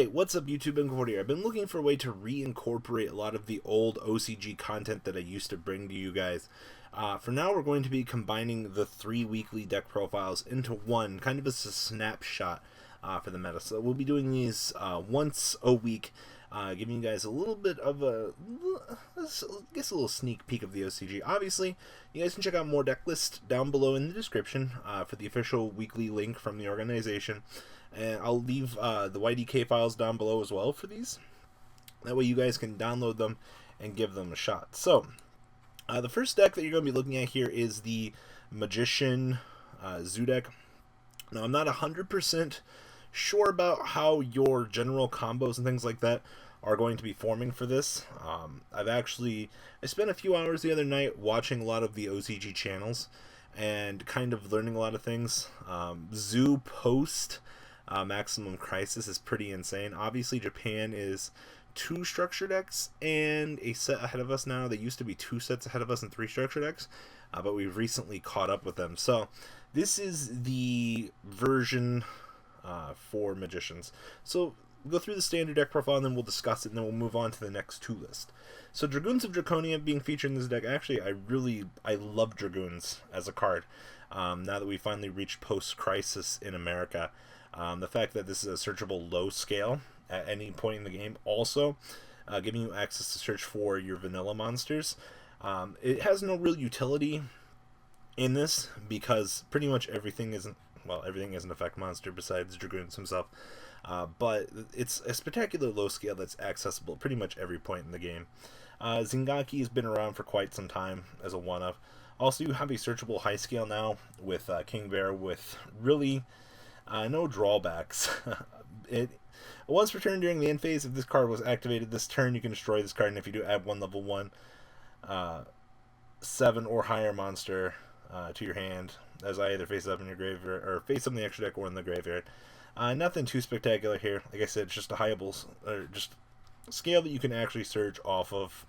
Alright, what's up YouTube, Incomport here. I've been looking for a way to reincorporate a lot of the old OCG content that I used to bring to you guys. For now, we're going to be combining the 3 weekly deck profiles into one, kind of as a snapshot for the meta. So we'll be doing these once a week, giving you guys a little bit of a, I guess a little sneak peek of the OCG. Obviously, you guys can check out more deck lists down below in the description for the official weekly link from the organization. And I'll leave the YDK files down below as well for these. That way you guys can download them and give them a shot. So, the first deck that you're going to be looking at here is the Magician Zoodiac. Now, I'm not 100% sure about how your general combos and things like that are going to be forming for this. I spent a few hours the other night watching a lot of the OCG channels and kind of learning a lot of things. Zoo post Maximum Crisis is pretty insane. Obviously, Japan is 2 structure decks and a set ahead of us now. They used to be 2 sets ahead of us and 3 structure decks, but we've recently caught up with them. So this is the version for Magicians. So we'll go through the standard deck profile and then we'll discuss it, and then we'll move on to the next 2 list. So Dragoons of Draconia being featured in this deck. Actually, I love Dragoons as a card. Now that we finally reached post-crisis in America. The fact that this is a searchable low scale at any point in the game, also giving you access to search for your vanilla monsters. It has no real utility in this because pretty much everything isn't an effect monster besides Dragoons himself. But it's a spectacular low scale that's accessible at pretty much every point in the game. Zingaki has been around for quite some time as a one-of. Also, you have a searchable high scale now with King Bear with really no drawbacks. Once returned during the end phase, if this card was activated this turn, you can destroy this card, and if you do, add 1 level 1 7 or higher monster to your hand as either face up in your graveyard or face up in the extra deck or in the graveyard. Nothing too spectacular here. Like I said, it's just a highable or just scale that you can actually search off of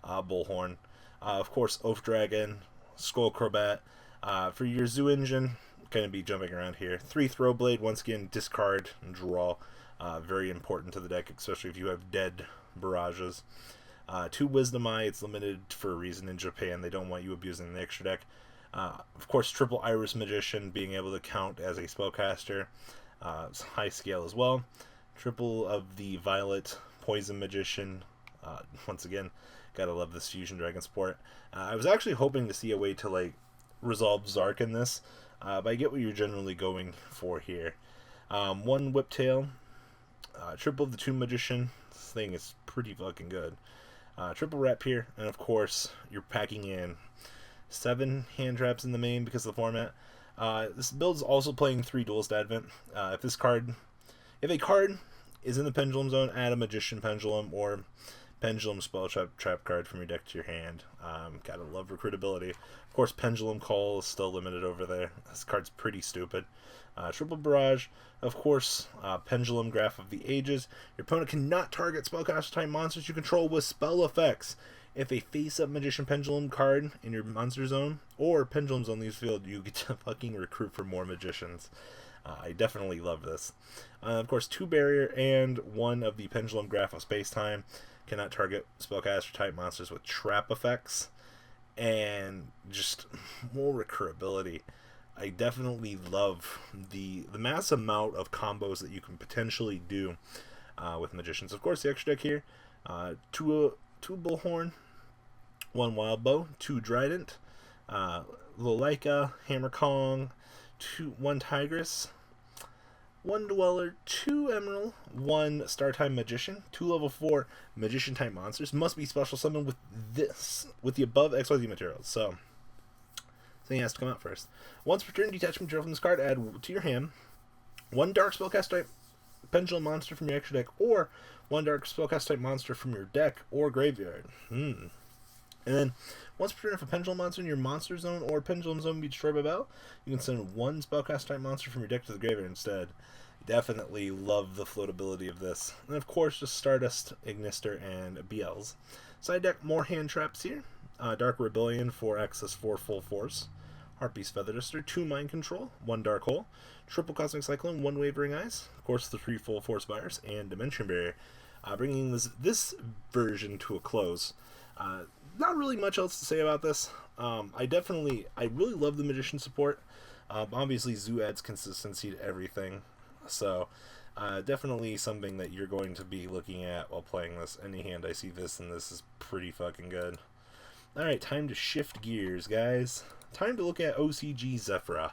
Bullhorn. Of course, Oath Dragon, Skull Crobat. For your Zoo Engine, going to be jumping around here. 3 Throwblade, once again, discard and draw. Very important to the deck, especially if you have dead barrages. 2 Wisdom Eye, it's limited for a reason in Japan. They don't want you abusing the extra deck. Of course, triple Iris Magician, being able to count as a spellcaster. It's high scale as well. Triple of the Violet Poison Magician. Once again, gotta love this Fusion Dragon support. I was actually hoping to see a way to resolve Zark in this, but I get what you're generally going for here. 1 Whiptail, triple of the Tomb Magician. This thing is pretty fucking good. Triple Rapier, and of course, you're packing in 7 hand traps in the main because of the format. This build is also playing 3 Duelist Advent. If a card is in the Pendulum Zone, add a Magician Pendulum or Pendulum Spell Trap card from your deck to your hand. Gotta love recruitability. Of course, Pendulum Call is still limited over there. This card's pretty stupid. Triple Barrage. Of course, Pendulum Graph of the Ages. Your opponent cannot target spellcaster-type monsters you control with spell effects. If a face-up Magician Pendulum card in your monster zone or Pendulum Zone leaves field, you get to fucking recruit for more Magicians. I definitely love this. Of course, 2 Barrier and 1 of the Pendulum Graph of Space-Time. Cannot target spellcaster-type monsters with trap effects. And just more recruitability. I definitely love the mass amount of combos that you can potentially do with Magicians. Of course, the extra deck here. 2 Bullhorn, 1 Wild Bow, 2 Trident, Lolaika, Hammer Kong, 1 Tigress, 1 Dweller, 2 Emerald, 1 Startime Magician, 2 level 4 Magician type monsters. Must be special summoned with the above XYZ materials. So something has to come out first. Once returned, detach material from this card, add to your hand 1 Dark Spellcast type Pendulum monster from your extra deck, or 1 Dark Spellcast type monster from your deck or graveyard. And then, once returned, if a Pendulum monster in your monster zone or Pendulum zone be destroyed by battle, you can send 1 Spellcast type monster from your deck to the graveyard instead. Definitely love the floatability of this. And of course, just Stardust, Ignister, and BLs. Side deck, more hand traps here. Dark Rebellion for access for full force. Harpy's Feather Duster, 2 Mind Control, 1 Dark Hole, triple Cosmic Cyclone, 1 Wavering Eyes, of course the 3 Full Force Spires, and Dimension Barrier. Bringing this version to a close. Not really much else to say about this. I really love the Magician support. Obviously, Zoo adds consistency to everything. So, definitely something that you're going to be looking at while playing this. Any hand I see this, and this is pretty fucking good. Alright, time to shift gears, guys. Time to look at OCG Zefra.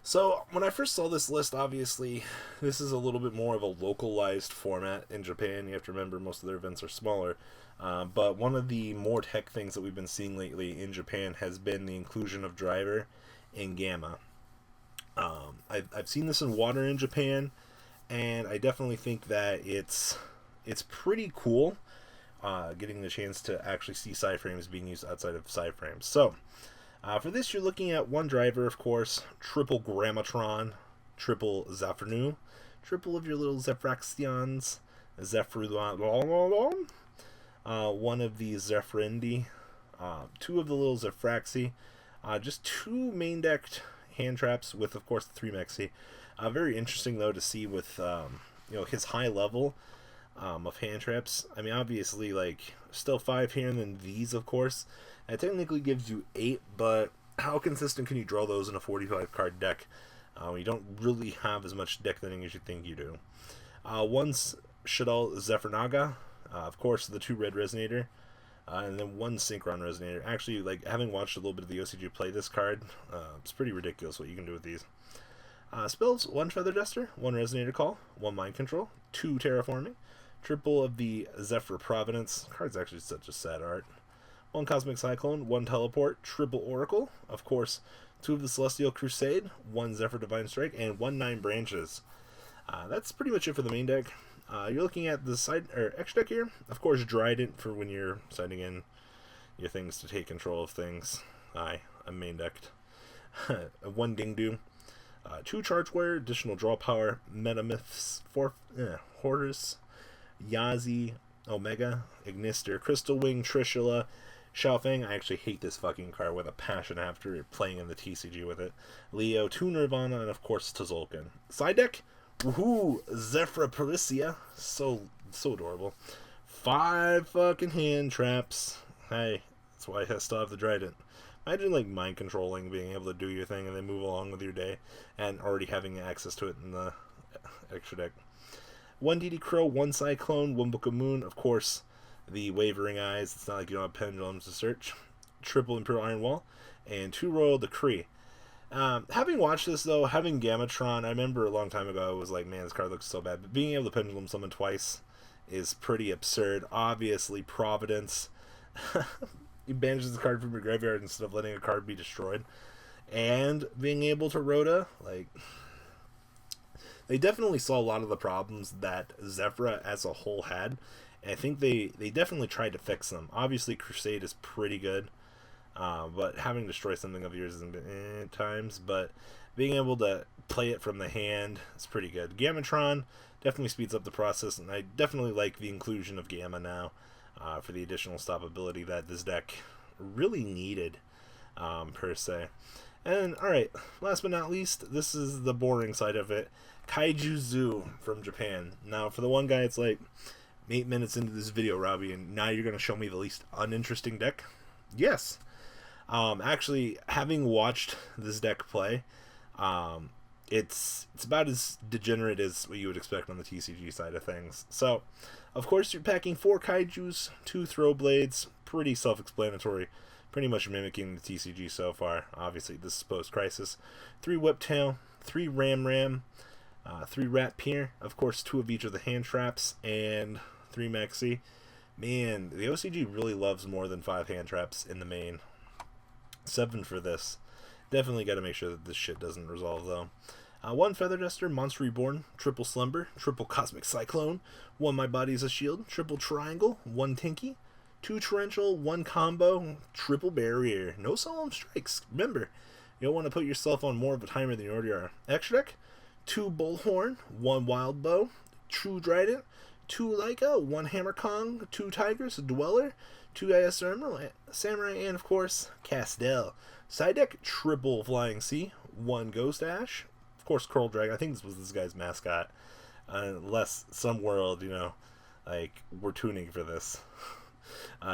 So, when I first saw this list, obviously, this is a little bit more of a localized format in Japan. You have to remember most of their events are smaller. But one of the more tech things that we've been seeing lately in Japan has been the inclusion of Driver in Gamma. I've seen this in Water in Japan, and I definitely think that it's pretty cool getting the chance to actually see side frames being used outside of side frames. So, for this, you're looking at 1 Driver, of course, triple Grammatron, triple Zafranu, triple of your little Zefraxions, Zefru, 1 of the Zefrindi, 2 of the little Zefraxi, just 2 main decked hand traps with, of course, the 3 Mexi. Very interesting, though, to see with his high level of hand traps. I mean, obviously, like, still 5 here, and then these, of course. It technically gives you 8, but how consistent can you draw those in a 45 card deck? You don't really have as much deck thinning as you think you do. 1's Shadal Zefranaga, of course, the 2 red Resonator, and then 1 Synchron Resonator. Actually, like, having watched a little bit of the OCG play this card, it's pretty ridiculous what you can do with these. Spells, 1 Feather Duster, 1 Resonator Call, 1 Mind Control, 2 Terraforming, triple of the Zefra Providence. Card's actually such a sad art. 1 Cosmic Cyclone, 1 Teleport, triple Oracle, of course, 2 of the Celestial Crusade, 1 Zephyr Divine Strike, and 1 9 Branches. That's pretty much it for the main deck. You're looking at the side or extra deck here. Of course, Dryden for when you're siding in your things to take control of things. I'm main decked. 1 Dingdu, 2 Charge Warrior, additional draw power, Metamyths, Horus, Yazi, Omega, Ignister, Crystal Wing, Trishula, Xiaofeng. I actually hate this fucking card with a passion after playing in the TCG with it. Leo, 2 Nirvana, and of course Tzolk'in. Side deck, woohoo, Zefra Pericia. So adorable. 5 fucking hand traps. Hey, that's why I still have the Trident. Imagine, like, mind controlling, being able to do your thing and then move along with your day, and already having access to it in the extra deck. 1 DD Crow, 1 Cyclone, 1 Book of Moon, of course, the Wavering Eyes. It's not like you don't have pendulums to search. Triple Imperial Iron Wall, and 2 Royal Decree. Having watched this, though, having Gammatron, I remember a long time ago, I was like, man, this card looks so bad. But being able to pendulum summon twice is pretty absurd. Obviously, Providence. He banishes the card from your graveyard instead of letting a card be destroyed. And being able to Rhoda, like, they definitely saw a lot of the problems that Zefra as a whole had. And I think they definitely tried to fix them. Obviously, Crusade is pretty good. But having destroyed something of yours isn't at times. But being able to play it from the hand is pretty good. Gammatron definitely speeds up the process. And I definitely like the inclusion of Gamma now. For the additional stoppability that this deck really needed, per se. And, alright, last but not least, this is the boring side of it. Kaiju Zoo from Japan. Now, for the one guy, it's like 8 minutes into this video, Robbie, and now you're going to show me the least uninteresting deck? Yes. Actually, having watched this deck play, it's about as degenerate as what you would expect on the TCG side of things. So, of course, you're packing 4 Kaijus, 2 Throw Blades, pretty self-explanatory, pretty much mimicking the TCG so far. Obviously, this is post-Crisis. 3 Whiptail, 3 Ram, 3 Rat Pier, of course, 2 of each of the hand traps, and 3 Mexi. Man, the OCG really loves more than 5 hand traps in the main. 7 for this. Definitely got to make sure that this shit doesn't resolve, though. 1 Feather Duster, Monster Reborn, triple Slumber, triple Cosmic Cyclone, 1 My Body is a Shield, triple Triangle, 1 Tinky, 2 Torrential, 1 Combo, triple Barrier. No Solemn Strikes. Remember, you don't want to put yourself on more of a timer than you already are. Extra deck, 2 Bullhorn, 1 Wild Bow, 2 Trident, 2 Leica, 1 Hammer Kong, 2 Tigers, Dweller, 2 Samurai, and of course, Castell. Side deck, triple Flying Sea, 1 Ghost Ash, of course Coral Dragon. I think this was this guy's mascot, unless some world, you know, like we're tuning for this.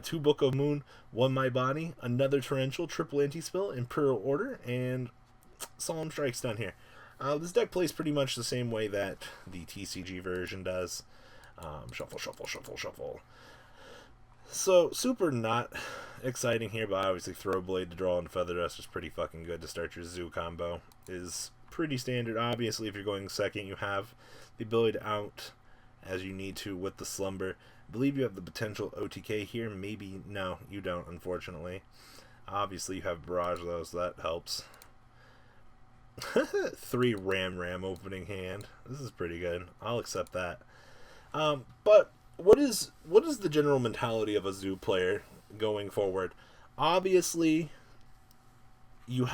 2 Book of Moon, 1 My Body, another Torrential, triple anti-spell, Imperial Order, and Solemn Strikes down here. This deck plays pretty much the same way that the TCG version does. Shuffle, shuffle, shuffle, shuffle. So, super not exciting here, but obviously Throwblade to draw and Feather Dust is pretty fucking good to start your Zoo combo. Is pretty standard. Obviously, if you're going second, you have the ability to out as you need to with the Slumber. I believe you have the potential OTK here. Maybe, no, you don't, unfortunately. Obviously, you have Barrage, though, so that helps. 3 Ram opening hand. This is pretty good. I'll accept that. But what is the general mentality of a Zoo player going forward? Obviously, you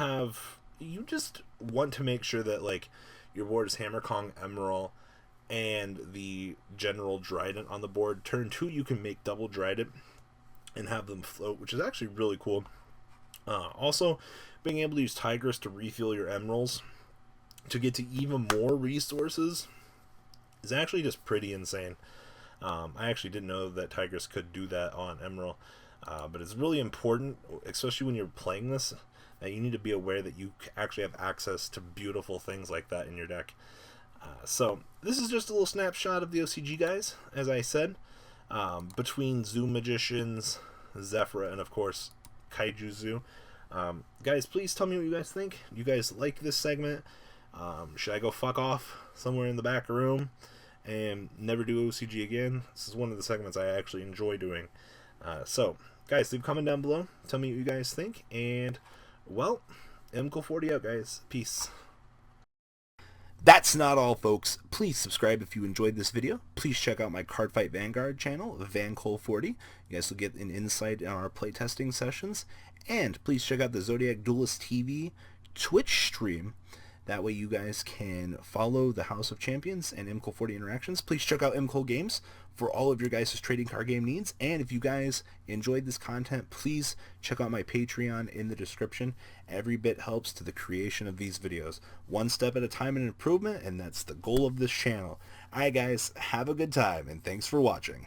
just want to make sure that like your board is Hammer Kong, Emerald, and the General Dryden on the board. Turn 2, you can make double Dryden and have them float, which is actually really cool. Also, being able to use Tigress to refuel your Emeralds to get to even more resources is actually just pretty insane. I actually didn't know that Tigress could do that on Emerald, but it's really important, especially when you're playing this, that you need to be aware that you actually have access to beautiful things like that in your deck. So this is just a little snapshot of the OCG, guys, as I said, between Zoo Magicians, Zefra, and of course Kaiju Zoo. Guys, please tell me what you guys think. You guys like this segment? Should I go fuck off somewhere in the back room and never do OCG again? This is one of the segments I actually enjoy doing. So, guys, leave a comment down below. Tell me what you guys think. And, well, MCool40 out, guys. Peace. That's not all, folks. Please subscribe if you enjoyed this video. Please check out my Cardfight Vanguard channel, VanCool40. You guys will get an insight on our playtesting sessions. And please check out the Zoodiac Duelist TV Twitch stream. That way you guys can follow the House of Champions and MCool40 interactions. Please check out MCool Games for all of your guys' trading card game needs. And if you guys enjoyed this content, please check out my Patreon in the description. Every bit helps to the creation of these videos. One step at a time in improvement, and that's the goal of this channel. Alright guys, have a good time, and thanks for watching.